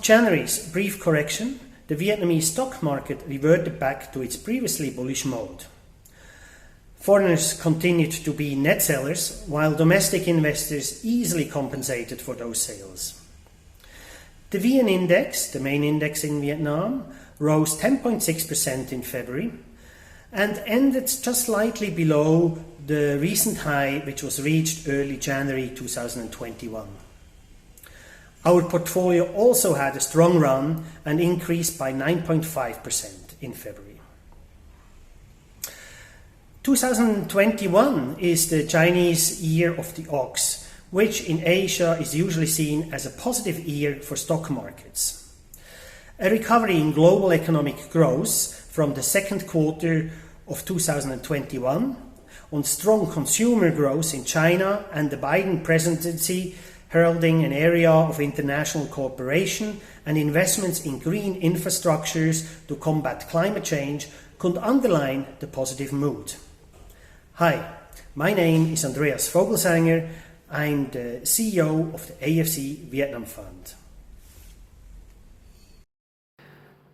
January's brief correction, the Vietnamese stock market reverted back to its previously bullish mode. Foreigners continued to be net sellers, while domestic investors easily compensated for those sales. The VN Index, the main index in Vietnam, rose 10.6% in February and ended just slightly below the recent high which was reached early January 2021. Our portfolio also had a strong run and increased by 9.5% in February. 2021 is the Chinese Year of the Ox, which in Asia is usually seen as a positive year for stock markets. A recovery in global economic growth from the second quarter of 2021 on strong consumer growth in China and the Biden presidency heralding an area of international cooperation and investments in green infrastructures to combat climate change could underline the positive mood. Hi, my name is Andreas Vogelsanger. I'm the CEO of the AFC Vietnam Fund.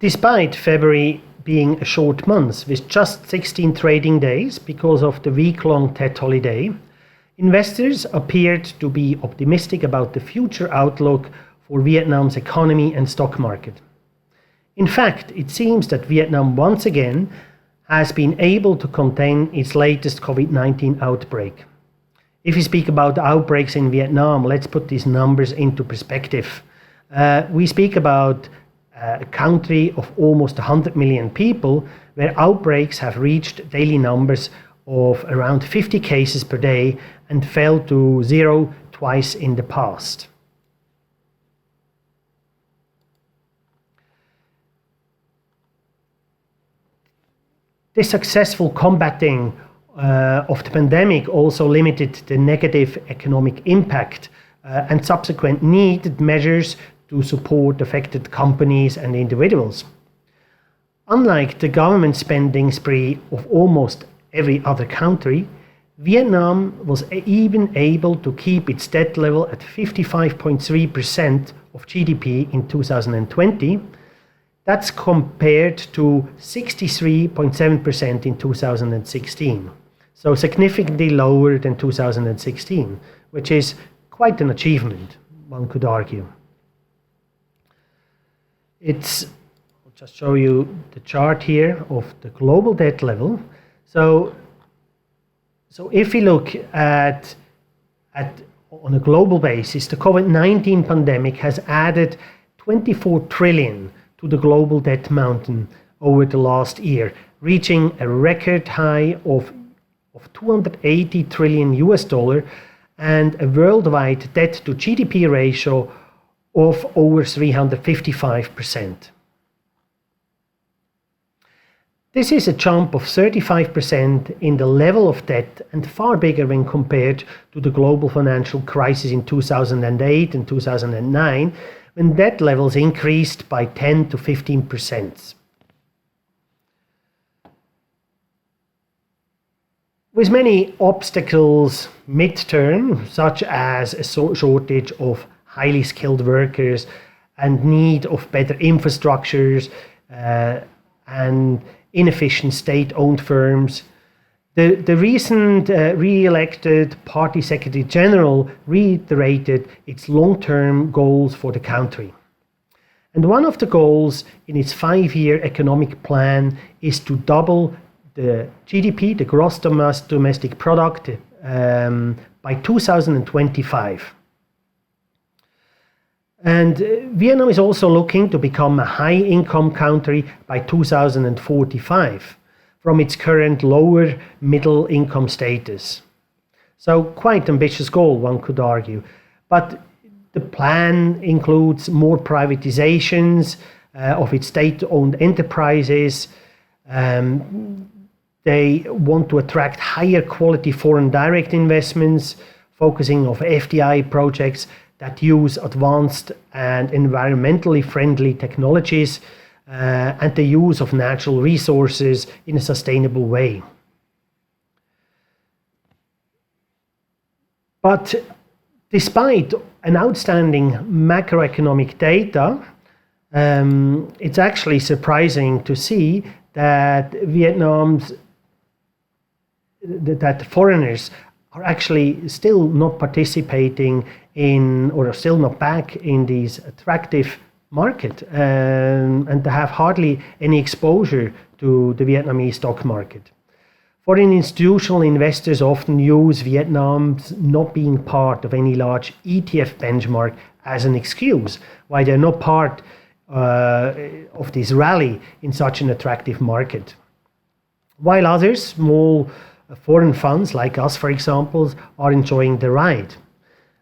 Despite February being a short month with just 16 trading days because of the week-long Tet holiday, investors appeared to be optimistic about the future outlook for Vietnam's economy and stock market. In fact, it seems that Vietnam once again has been able to contain its latest COVID-19 outbreak. If we speak about outbreaks in Vietnam, let's put these numbers into perspective. We speak about a country of almost 100 million people where outbreaks have reached daily numbers of around 50 cases per day and fell to zero twice in the past. The successful combating of the pandemic also limited the negative economic impact and subsequent needed measures to support affected companies and individuals. Unlike the government spending spree of almost every other country, Vietnam was even able to keep its debt level at 55.3% of GDP in 2020. That's compared to 63.7% in 2016. So significantly lower than 2016, which is quite an achievement, one could argue. I'll just show you the chart here of the global debt level. So if we look at on a global basis, the COVID-19 pandemic has added 24 trillion to the global debt mountain over the last year, reaching a record high of 280 trillion US dollar and a worldwide debt to GDP ratio of over 355%. This is a jump of 35% in the level of debt and far bigger when compared to the global financial crisis in 2008 and 2009, when debt levels increased by 10 to 15%. With many obstacles mid-term, such as a shortage of highly skilled workers and need of better infrastructures and inefficient state-owned firms, the recent re-elected Party Secretary General reiterated its long-term goals for the country. And one of the goals in its 5-year economic plan is to double the GDP, the gross domestic product, by 2025. And Vietnam is also looking to become a high-income country by 2045 from its current lower middle-income status. So quite ambitious goal, one could argue. But the plan includes more privatizations of its state-owned enterprises. They want to attract higher quality foreign direct investments, focusing on FDI projects that use advanced and environmentally friendly technologies and the use of natural resources in a sustainable way. But despite an outstanding macroeconomic data, It's actually surprising to see that that foreigners are actually still not participating in, or are still not back in these attractive market, and they have hardly any exposure to the Vietnamese stock market. Foreign institutional investors often use Vietnam's not being part of any large ETF benchmark as an excuse why they're not part of this rally in such an attractive market. While others, small foreign funds like us, for example, are enjoying the ride.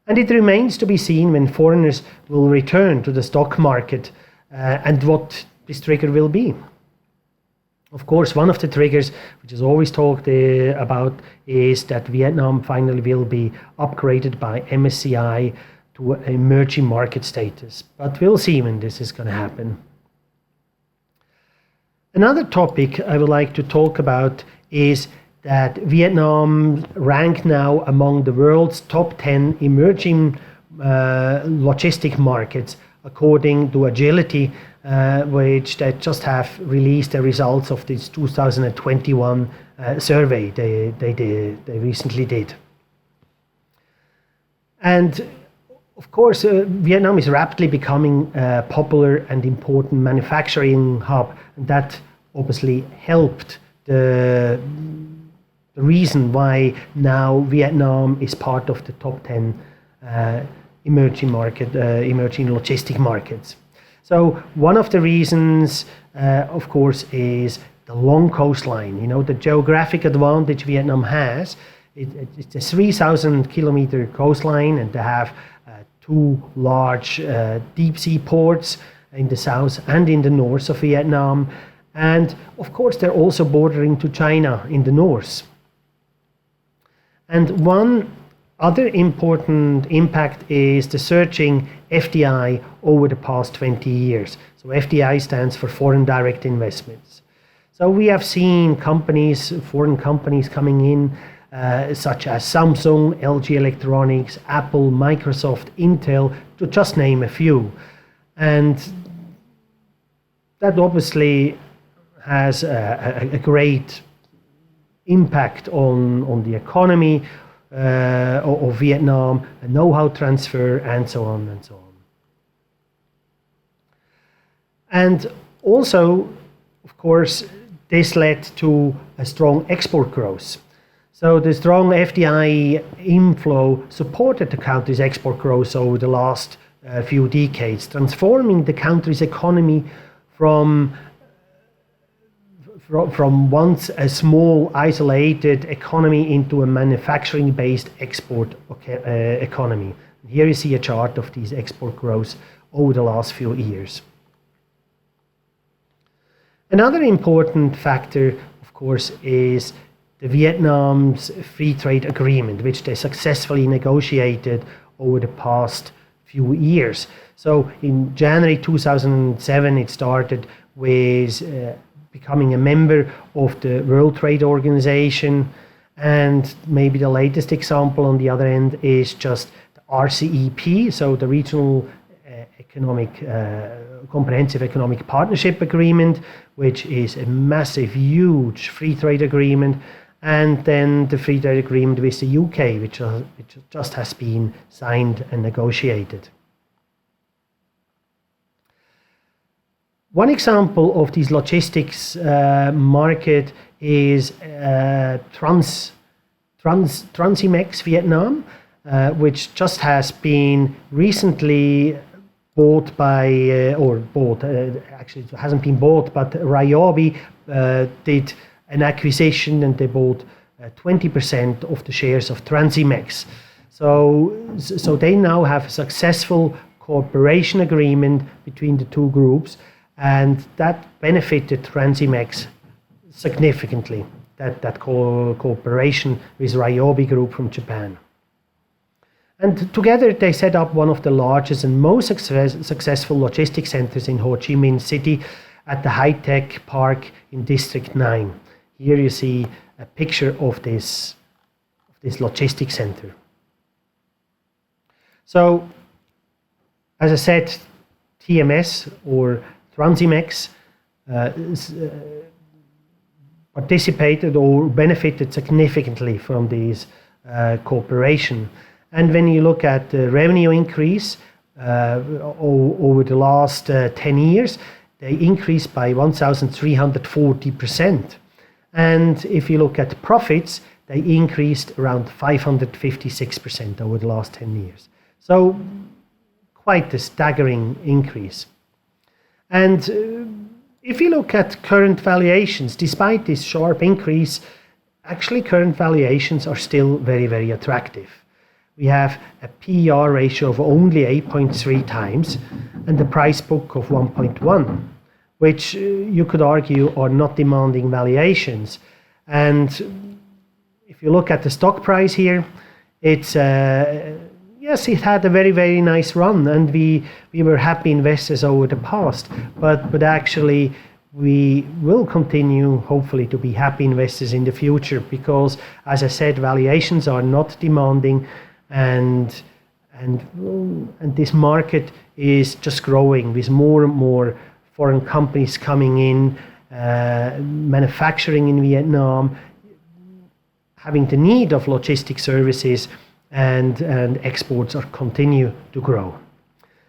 And it remains to be seen when foreigners will return to the stock market and what this trigger will be. Of course, one of the triggers, which is always talked about, is that Vietnam finally will be upgraded by MSCI to emerging market status. But we'll see when this is going to happen. Another topic I would like to talk about is that Vietnam ranked now among the world's top 10 emerging logistic markets, according to Agility, which they just have released the results of this 2021 survey they recently did. And of course, Vietnam is rapidly becoming a popular and important manufacturing hub, and that obviously helped the reason why now Vietnam is part of the top 10 emerging logistic markets. So one of the reasons, of course, is the long coastline. You know, the geographic advantage Vietnam has. It's a 3,000 kilometer coastline, and they have two large deep sea ports in the south and in the north of Vietnam. And of course, they're also bordering to China in the north. And one other important impact is the surging FDI over the past 20 years. So FDI stands for foreign direct investments. So we have seen foreign companies coming in, such as Samsung, LG Electronics, Apple, Microsoft, Intel, to just name a few. And that obviously has a great impact on the economy of Vietnam, a know-how transfer, and so on and so on. And also, of course, this led to a strong export growth. So the strong FDI inflow supported the country's export growth over the last few decades, transforming the country's economy from once a small, isolated economy into a manufacturing-based export economy. Here you see a chart of these export growth over the last few years. Another important factor, of course, is the Vietnam's free trade agreement, which they successfully negotiated over the past few years. So in January 2007, it started with becoming a member of the World Trade Organization, and maybe the latest example on the other end is just the RCEP, so the Regional Comprehensive Economic Partnership Agreement, which is a massive, huge free trade agreement, and then the free trade agreement with the UK, which just has been signed and negotiated. One example of this logistics market is Transimex Vietnam, which just has been recently bought by, actually it hasn't been bought, but Ryobi did an acquisition, and they bought 20% of the shares of Transimex. So they now have a successful cooperation agreement between the two groups, and that benefited Transimex significantly, that cooperation with Ryobi Group from Japan. And together they set up one of the largest and most successful logistics centers in Ho Chi Minh City at the High Tech Park in District 9. Here you see a picture of this logistics center. So, as I said, TMS or Transimex participated or benefited significantly from these cooperation. And when you look at the revenue increase over the last 10 years, they increased by 1,340%. And if you look at profits, they increased around 556% over the last 10 years. So quite a staggering increase. And if you look at current valuations, despite this sharp increase, actually current valuations are still very, very attractive. We have a PER ratio of only 8.3 times and a price book of 1.1, which you could argue are not demanding valuations. And if you look at the stock price here, it's yes, it had a very, very nice run, and we were happy investors over the past, but actually we will continue hopefully to be happy investors in the future, because as I said, valuations are not demanding, and this market is just growing with more and more foreign companies coming in, manufacturing in Vietnam, having the need of logistic services, and exports are continue to grow.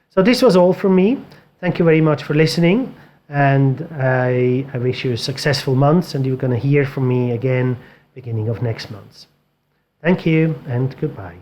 So this was all from me. Thank you very much for listening, and I wish you a successful month, and you're going to hear from me again beginning of next month. Thank you and goodbye.